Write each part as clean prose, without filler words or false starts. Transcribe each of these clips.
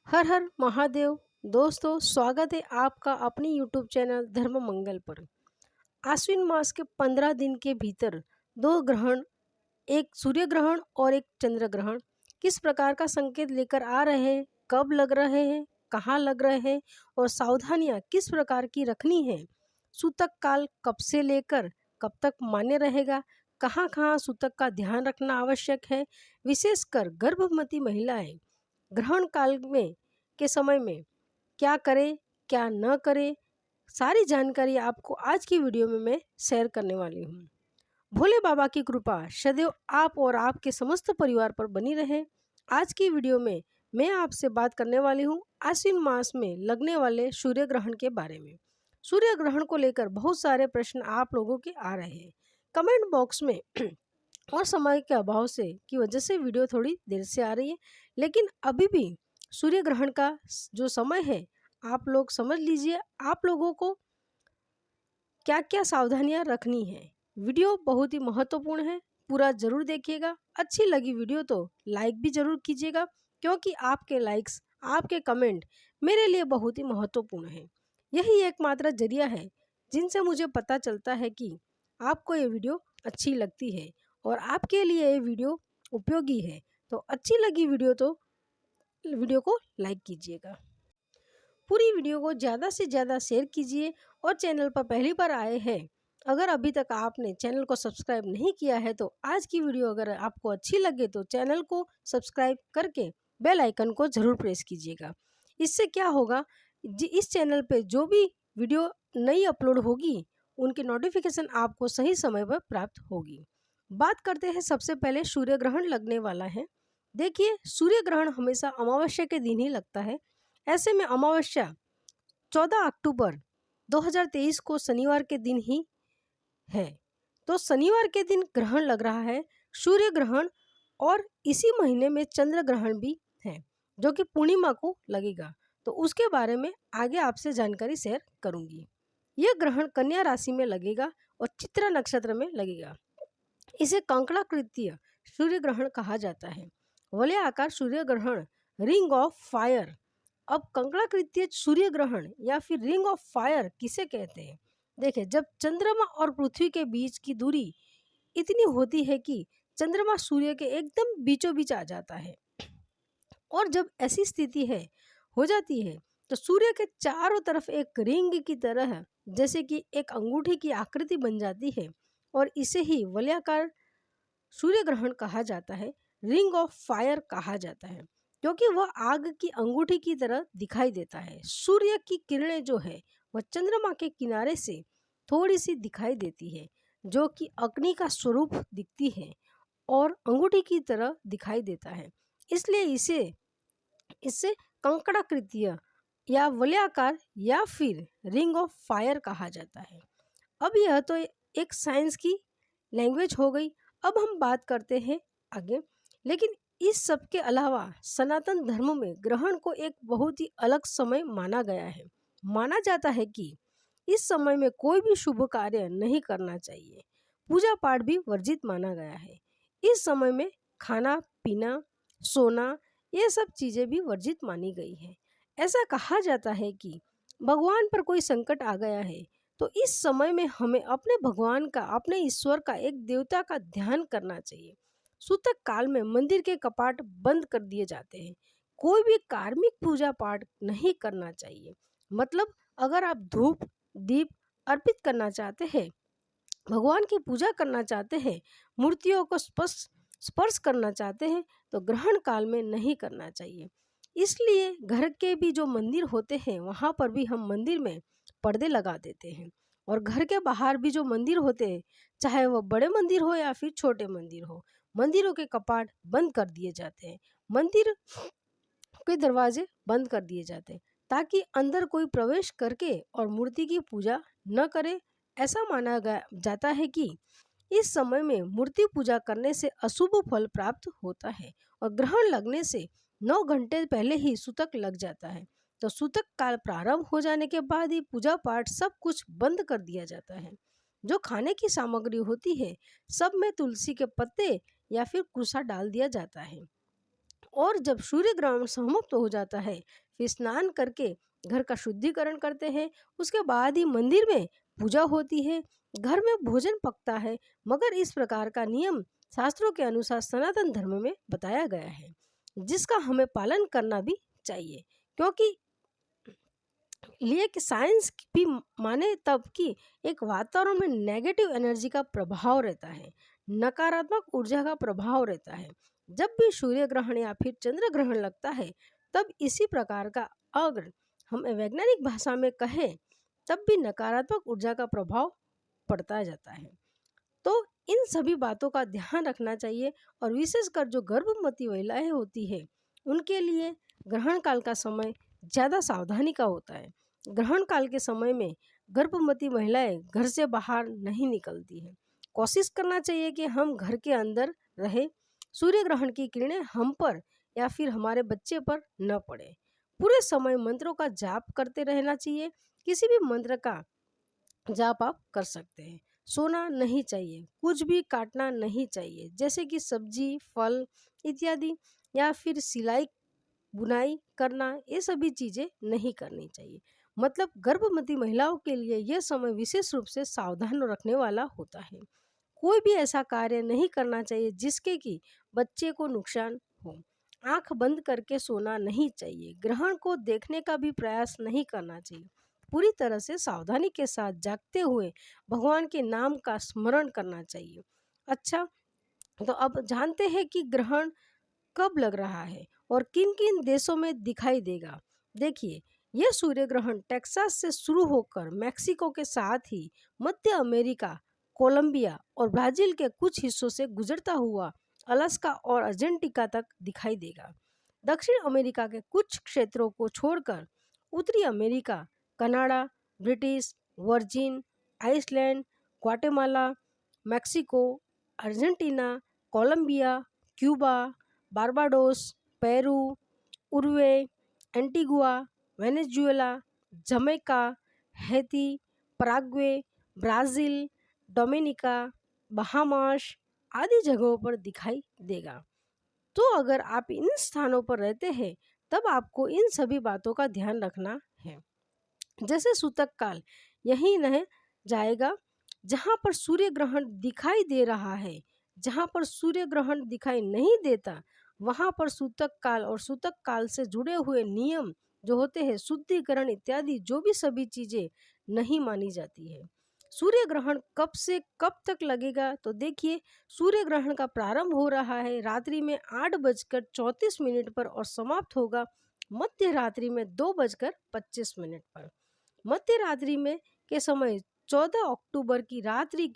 हर हर महादेव। दोस्तों, स्वागत है आपका अपनी यूट्यूब चैनल धर्म मंगल पर। आश्विन मास के 15 दिन के भीतर दो ग्रहण, एक सूर्य ग्रहण और एक चंद्र ग्रहण किस प्रकार का संकेत लेकर आ रहे हैं, कब लग रहे हैं, कहाँ लग रहे हैं और सावधानियाँ किस प्रकार की रखनी है, सूतक काल कब से लेकर कब तक मान्य रहेगा, कहाँ कहाँ सूतक का ध्यान रखना आवश्यक है, विशेषकर गर्भवती महिलाएं ग्रहण काल में के समय में क्या करें क्या न करें, सारी जानकारी आपको आज की वीडियो में मैं शेयर करने वाली हूँ। भोले बाबा की कृपा सदैव आप और आपके समस्त परिवार पर बनी रहे। आज की वीडियो में मैं आपसे बात करने वाली हूँ आश्विन मास में लगने वाले सूर्य ग्रहण के बारे में। सूर्य ग्रहण को लेकर बहुत सारे प्रश्न आप लोगों के आ रहे हैं कमेंट बॉक्स में और समय के अभाव से की वजह से वीडियो थोड़ी देर से आ रही है, लेकिन अभी भी सूर्य ग्रहण का जो समय है आप लोग समझ लीजिए आप लोगों को क्या क्या सावधानियां रखनी है। वीडियो बहुत ही महत्वपूर्ण है, पूरा जरूर देखिएगा। अच्छी लगी वीडियो तो लाइक भी जरूर कीजिएगा, क्योंकि आपके लाइक्स, आपके कमेंट मेरे लिए बहुत ही महत्वपूर्ण है। यही एकमात्र जरिया है जिनसे मुझे पता चलता है कि आपको ये वीडियो अच्छी लगती है और आपके लिए ये वीडियो उपयोगी है। तो अच्छी लगी वीडियो तो वीडियो को लाइक कीजिएगा। पूरी वीडियो को ज़्यादा से ज़्यादा शेयर कीजिए और चैनल पर पहली बार आए हैं, अगर अभी तक आपने चैनल को सब्सक्राइब नहीं किया है तो आज की वीडियो अगर आपको अच्छी लगे तो चैनल को सब्सक्राइब करके बेल आइकन को ज़रूर प्रेस कीजिएगा। इससे क्या होगा, इस चैनल पे जो भी वीडियो नई अपलोड होगी उनकी नोटिफिकेशन आपको सही समय पर प्राप्त होगी। बात करते हैं, सबसे पहले सूर्य ग्रहण लगने वाला है। देखिए, सूर्य ग्रहण हमेशा अमावस्या के दिन ही लगता है। ऐसे में अमावस्या 14 अक्टूबर 2023 को शनिवार के दिन ही है। तो शनिवार के दिन ग्रहण लग रहा है सूर्य ग्रहण, और इसी महीने में चंद्र ग्रहण भी है जो कि पूर्णिमा को लगेगा। तो उसके बारे में आगे आपसे जानकारी शेयर करूंगी। यह ग्रहण कन्या राशि में लगेगा और चित्रा नक्षत्र में लगेगा। इसे कंकड़ाकृतीय सूर्य ग्रहण कहा जाता है। वलय आकार सूर्य ग्रहण, रिंग ऑफ फायर। अब कंकड़ाकृतीय सूर्य ग्रहण या फिर रिंग ऑफ फायर किसे कहते हैं? देखिए, जब चंद्रमा और पृथ्वी के बीच की दूरी इतनी होती है कि चंद्रमा सूर्य के एकदम बीचों बीच आ जाता है, और जब ऐसी स्थिति हो जाती है तो सूर्य के चारों तरफ एक रिंग की तरह जैसे कि एक अंगूठी की आकृति बन जाती है, और इसे ही वलयाकार सूर्य ग्रहण कहा जाता है, रिंग ऑफ फायर कहा जाता है, क्योंकि वह आग की अंगूठी की तरह दिखाई देता है। सूर्य की किरणें जो है वह चंद्रमा के किनारे से थोड़ी सी दिखाई देती है, जो कि अग्नि का स्वरूप दिखती है और अंगूठी की तरह दिखाई देता है। इसलिए इससे कंकड़ाकृतीय या वलयाकार या फिर रिंग ऑफ फायर कहा जाता है। अब यह तो एक साइंस की लैंग्वेज हो गई। अब हम बात करते हैं आगे, लेकिन इस सब के अलावा सनातन धर्म में ग्रहण को एक बहुत ही अलग समय माना गया है। माना जाता है कि इस समय में कोई भी शुभ कार्य नहीं करना चाहिए, पूजा पाठ भी वर्जित माना गया है। इस समय में खाना पीना, सोना, ये सब चीज़ें भी वर्जित मानी गई है। ऐसा कहा जाता है कि भगवान पर कोई संकट आ गया है तो इस समय में हमें अपने भगवान का, अपने ईश्वर का, एक देवता का ध्यान करना चाहिए। सूतक काल में मंदिर के कपाट बंद कर दिए जाते हैं, कोई भी कार्मिक पूजा पाठ नहीं करना चाहिए। मतलब अगर आप धूप दीप अर्पित करना चाहते हैं, भगवान की पूजा करना चाहते हैं, मूर्तियों को स्पर्श करना चाहते हैं, तो ग्रहण काल में नहीं करना चाहिए। इसलिए घर के भी जो मंदिर होते हैं वहाँ पर भी हम मंदिर में पर्दे लगा देते हैं, और घर के बाहर भी जो मंदिर होते हैं, चाहे वह बड़े मंदिर हो या फिर छोटे मंदिर हो, मंदिरों के कपाट बंद कर दिए जाते हैं, मंदिर के दरवाजे बंद कर दिए जाते हैं, ताकि अंदर कोई प्रवेश करके और मूर्ति की पूजा न करे। ऐसा माना जाता है कि इस समय में मूर्ति पूजा करने से अशुभ फल प्राप्त होता है, और ग्रहण लगने से 9 घंटे पहले ही सूतक लग जाता है। तो सूतक काल प्रारंभ हो जाने के बाद ही पूजा पाठ सब कुछ बंद कर दिया जाता है। जो खाने की सामग्री होती है सब में तुलसी के पत्ते या फिर कुसा डाल दिया जाता है। और जब सूर्य ग्रहण समाप्त हो जाता है फिर स्नान करके घर का शुद्धिकरण करते हैं। उसके बाद ही मंदिर में पूजा होती है, घर में भोजन पकता है। मगर इस प्रकार का नियम शास्त्रों के अनुसार सनातन धर्म में बताया गया है, जिसका हमें पालन करना भी चाहिए। क्योंकि लिए कि साइंस भी माने तब कि एक वातावरण में नेगेटिव एनर्जी का प्रभाव रहता है, नकारात्मक ऊर्जा का प्रभाव रहता है। जब भी सूर्य ग्रहण या फिर चंद्र ग्रहण लगता है तब इसी प्रकार का, अगर हम वैज्ञानिक भाषा में कहें, तब भी नकारात्मक ऊर्जा का प्रभाव पड़ता जाता है। तो इन सभी बातों का ध्यान रखना चाहिए। और विशेषकर जो गर्भवती महिलाएं होती है उनके लिए ग्रहण काल का समय ज़्यादा सावधानी का होता है। ग्रहण काल के समय में गर्भवती महिलाएं घर से बाहर नहीं निकलती है। कोशिश करना चाहिए कि हम घर के अंदर रहे, सूर्य ग्रहण की किरणें हम पर या फिर हमारे बच्चे पर न पड़े। पूरे समय मंत्रों का जाप करते रहना चाहिए। किसी भी मंत्र का जाप आप कर सकते हैं। सोना नहीं चाहिए, कुछ भी काटना नहीं चाहिए, जैसे कि सब्जी, फल इत्यादि, या फिर सिलाई बुनाई करना, ये सभी चीज़ें नहीं करनी चाहिए। मतलब गर्भवती महिलाओं के लिए यह समय विशेष रूप से सावधान रखने वाला होता है। कोई भी ऐसा कार्य नहीं करना चाहिए जिसके कि बच्चे को नुकसान हो। आंख बंद करके सोना नहीं चाहिए। ग्रहण को देखने का भी प्रयास नहीं करना चाहिए। पूरी तरह से सावधानी के साथ जागते हुए भगवान के नाम का स्मरण करना चाहिए। अच्छा, तो अब जानते हैं कि ग्रहण कब लग रहा है और किन किन देशों में दिखाई देगा। देखिए, यह सूर्य ग्रहण टेक्सास से शुरू होकर मैक्सिको के साथ ही मध्य अमेरिका, कोलंबिया और ब्राजील के कुछ हिस्सों से गुजरता हुआ अलास्का और अर्जेंटीना तक दिखाई देगा। दक्षिण अमेरिका के कुछ क्षेत्रों को छोड़कर उत्तरी America, Canada, British Virgin Islands, Guatemala, Mexico, Argentina, Colombia, Cuba, Barbados, Peru, Uruguay, Antigua, Venezuela, Jamaica, Haiti, Paraguay, Brazil, Dominica, Bahamas आदि जगहों पर दिखाई देगा। तो अगर आप इन स्थानों पर रहते हैं तब आपको इन सभी बातों का ध्यान रखना है। जैसे सूतक काल यही रह जाएगा जहाँ पर सूर्य ग्रहण दिखाई दे रहा है। जहाँ पर सूर्य ग्रहण दिखाई नहीं देता वहाँ पर सूतक काल और सूतक काल से जुड़े हुए नियम जो होते हैं, शुद्धिकरण इत्यादि, जो भी सभी चीज़ें नहीं मानी जाती है। सूर्य ग्रहण कब से कब तक लगेगा, तो देखिए, सूर्य ग्रहण का प्रारंभ हो रहा है रात्रि में 8:34 पर और समाप्त होगा मध्य रात्रि में 2:25 पर। मध्य रात्रि में के समय 14 अक्टूबर की रात्रि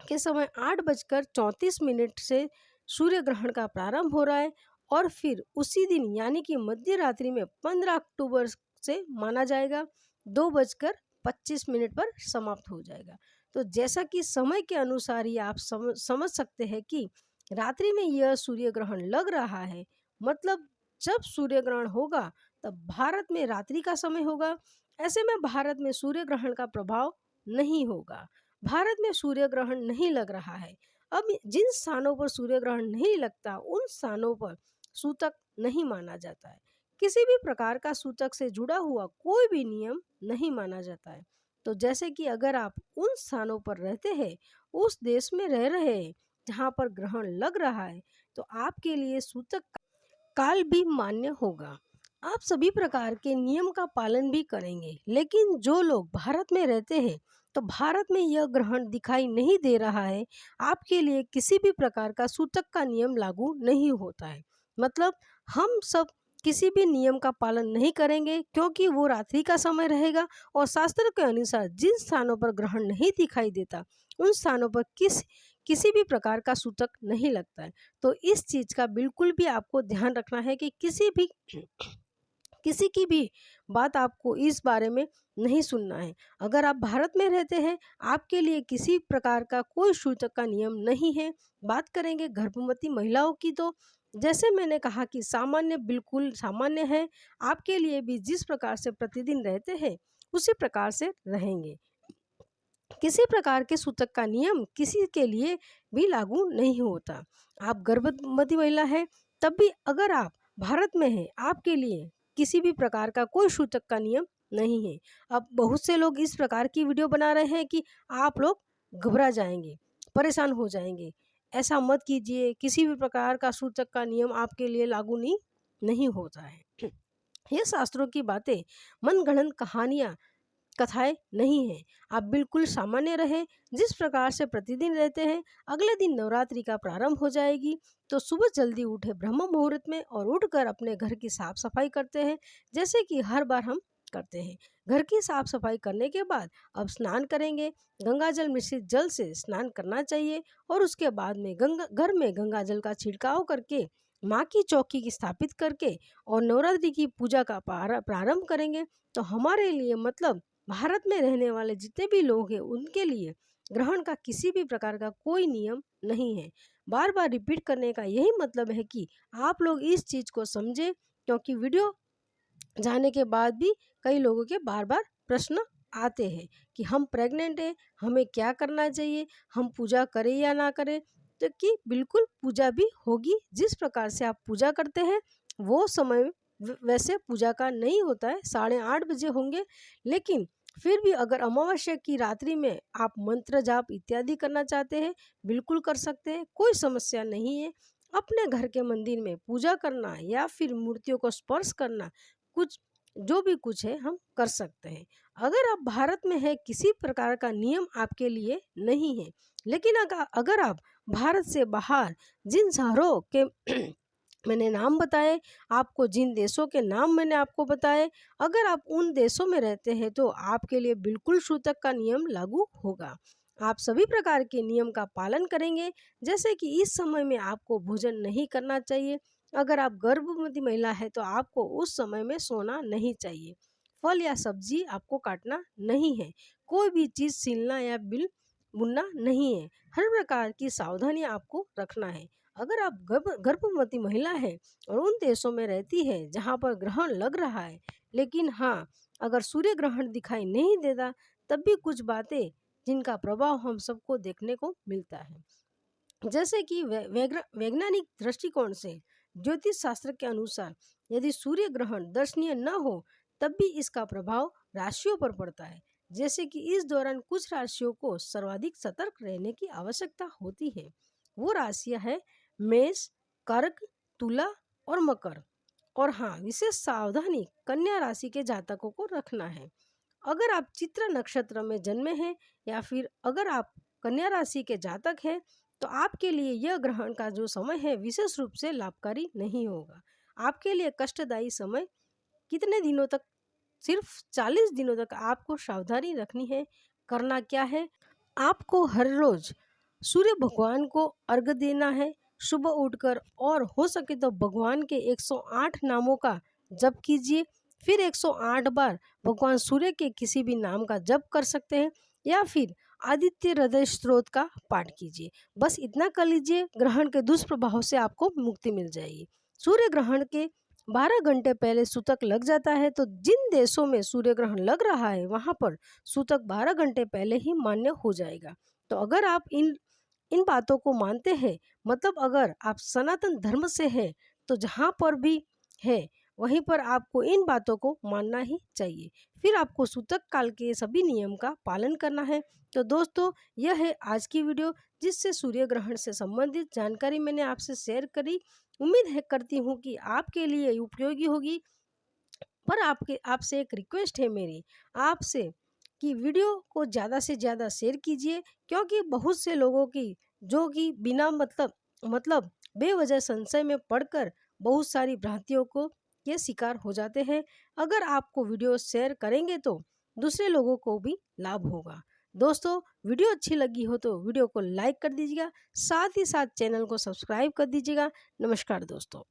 के समय 8:34 से सूर्य ग्रहण का प्रारंभ हो रहा है और फिर उसी दिन यानी कि मध्य रात्रि में 15 अक्टूबर से माना जाएगा 2:25 पर समाप्त हो जाएगा। तो जैसा कि समय के अनुसार ही आप समझ सकते हैं कि रात्रि में यह सूर्य ग्रहण लग रहा है। मतलब जब सूर्य ग्रहण होगा तब भारत में रात्रि का समय होगा। ऐसे में भारत में सूर्य ग्रहण का प्रभाव नहीं होगा। भारत में सूर्य ग्रहण नहीं लग रहा है। अब जिन स्थानों पर सूर्य ग्रहण नहीं लगता उन स्थानों पर सूतक नहीं माना जाता है। किसी भी प्रकार का सूतक से जुड़ा हुआ कोई भी नियम नहीं माना जाता है। तो जैसे कि अगर आप उन स्थानों पर रहते हैं, उस देश में रह रहे हैं जहाँ पर ग्रहण लग रहा है, तो आपके लिए सूतक काल भी मान्य होगा। आप सभी प्रकार के नियम का पालन भी करेंगे। लेकिन जो लोग भारत में रहते हैं तो भारत में यह ग्रहण दिखाई नहीं दे रहा है, आपके लिए किसी भी प्रकार का सूतक का नियम लागू नहीं होता है। मतलब हम सब किसी भी नियम का पालन नहीं करेंगे क्योंकि वो रात्रि का समय रहेगा और शास्त्र के अनुसार जिन स्थानों पर ग्रहण नहीं दिखाई देता उन स्थानों पर किसी भी प्रकार का सूतक नहीं लगता है। तो इस चीज़ का बिल्कुल भी आपको ध्यान रखना है कि किसी की भी बात आपको इस बारे में नहीं सुनना है। अगर आप भारत में रहते हैं, आपके लिए किसी प्रकार का कोई सूतक का नियम नहीं है। बात करेंगे गर्भवती महिलाओं की, तो जैसे मैंने कहा कि सामान्य, बिल्कुल सामान्य है। आपके लिए भी जिस प्रकार से प्रतिदिन रहते हैं उसी प्रकार से रहेंगे। किसी प्रकार के सूतक का नियम किसी के लिए भी लागू नहीं होता। आप गर्भवती महिला है तब भी अगर आप भारत में हैं, आपके लिए किसी भी प्रकार का कोई सूतक का नियम नहीं है। अब बहुत से लोग इस प्रकार की वीडियो बना रहे हैं कि आप लोग घबरा जाएंगे, परेशान हो जाएंगे। ऐसा मत कीजिए, किसी भी प्रकार का सूतक का नियम आपके लिए लागू नहीं होता है। ये शास्त्रों की बातें मनगढ़ंत कहानियाँ कथाएं नहीं है। आप बिल्कुल सामान्य रहें, जिस प्रकार से प्रतिदिन रहते हैं। अगले दिन नवरात्रि का प्रारंभ हो जाएगी, तो सुबह जल्दी उठे ब्रह्म मुहूर्त में और उठकर अपने घर की साफ सफाई करते हैं, जैसे कि हर बार हम करते हैं। घर की साफ सफाई करने के बाद अब स्नान करेंगे। गंगा जल मिश्रित जल से स्नान करना चाहिए और उसके बाद में घर में गंगा जल का छिड़काव करके माँ की चौकी की स्थापित करके और नवरात्रि की पूजा का प्रारंभ करेंगे। तो हमारे लिए मतलब भारत में रहने वाले जितने भी लोग हैं, उनके लिए ग्रहण का किसी भी प्रकार का कोई नियम नहीं है। बार बार रिपीट करने का यही मतलब है कि आप लोग इस चीज़ को समझे, क्योंकि वीडियो जाने के बाद भी कई लोगों के बार बार प्रश्न आते हैं कि हम प्रेग्नेंट हैं, हमें क्या करना चाहिए, हम पूजा करें या ना करें। तो कि बिल्कुल पूजा भी होगी। जिस प्रकार से आप पूजा करते हैं वो समय वैसे पूजा का नहीं होता है, 8:30 बजे होंगे। लेकिन फिर भी अगर अमावस्या की रात्रि में आप मंत्र जाप इत्यादि करना चाहते हैं, बिल्कुल कर सकते हैं, कोई समस्या नहीं है। अपने घर के मंदिर में पूजा करना या फिर मूर्तियों को स्पर्श करना, कुछ जो भी कुछ है हम कर सकते हैं। अगर आप भारत में है, किसी प्रकार का नियम आपके लिए नहीं है। लेकिन अगर आप भारत से बाहर जिन शहरों के मैंने नाम बताए, आपको जिन देशों के नाम मैंने आपको बताए, अगर आप उन देशों में रहते हैं तो आपके लिए बिल्कुल सूतक का नियम लागू होगा। आप सभी प्रकार के नियम का पालन करेंगे, जैसे कि इस समय में आपको भोजन नहीं करना चाहिए। अगर आप गर्भवती महिला है तो आपको उस समय में सोना नहीं चाहिए। फल या सब्जी आपको काटना नहीं है। कोई भी चीज़ छीलना या बिल बुनना नहीं है। हर प्रकार की सावधानी आपको रखना है। अगर आप गर्भवती महिला है और उन देशों में रहती है जहाँ पर ग्रहण लग रहा है, लेकिन हाँ, अगर सूर्य ग्रहण दिखाई नहीं देता, तब भी कुछ बातें जिनका प्रभाव हम सबको देखने को मिलता है। जैसे कि वैज्ञानिक दृष्टिकोण से ज्योतिष शास्त्र के अनुसार यदि सूर्य ग्रहण दर्शनीय न हो, तब भी इसका प्रभाव राशियों पर पड़ता है। जैसे कि इस दौरान कुछ राशियों को सर्वाधिक सतर्क रहने की आवश्यकता होती है। वो राशियां है मेष, कर्क, तुला और मकर। और हाँ, विशेष सावधानी कन्या राशि के जातकों को रखना है। अगर आप चित्रा नक्षत्र में जन्मे हैं या फिर अगर आप कन्या राशि के जातक हैं, तो आपके लिए यह ग्रहण का जो समय है विशेष रूप से लाभकारी नहीं होगा। आपके लिए कष्टदायी समय कितने दिनों तक, सिर्फ 40 दिनों तक आपको सावधानी रखनी है। करना क्या है, आपको हर रोज सूर्य भगवान को अर्घ्य देना है सुबह उठकर, और हो सके तो भगवान के 108 नामों का जप कीजिए। फिर 108 बार भगवान सूर्य के किसी भी नाम का जप कर सकते हैं, या फिर आदित्य हृदय स्तोत्र का पाठ कीजिए। बस इतना कर लीजिए, ग्रहण के दुष्प्रभाव से आपको मुक्ति मिल जाएगी। सूर्य ग्रहण के 12 घंटे पहले सूतक लग जाता है, तो जिन देशों में सूर्य ग्रहण लग रहा है वहां पर सूतक 12 घंटे पहले ही मान्य हो जाएगा। तो अगर आप इन बातों को मानते हैं, मतलब अगर आप सनातन धर्म से हैं, तो जहाँ पर भी है वहीं पर आपको इन बातों को मानना ही चाहिए। फिर आपको सूतक काल के सभी नियम का पालन करना है। तो दोस्तों, यह है आज की वीडियो, जिससे सूर्य ग्रहण से संबंधित जानकारी मैंने आपसे शेयर करी। उम्मीद है करती हूँ कि आपके लिए उपयोगी होगी। पर आपसे एक रिक्वेस्ट है मेरी आपसे कि वीडियो को ज़्यादा से ज़्यादा शेयर कीजिए, क्योंकि बहुत से लोगों की जो कि बिना मतलब बेवजह संशय में पढ़कर बहुत सारी भ्रांतियों को के शिकार हो जाते हैं। अगर आपको वीडियो शेयर करेंगे तो दूसरे लोगों को भी लाभ होगा। दोस्तों, वीडियो अच्छी लगी हो तो वीडियो को लाइक कर दीजिएगा, साथ ही साथ चैनल को सब्सक्राइब कर दीजिएगा। नमस्कार दोस्तों।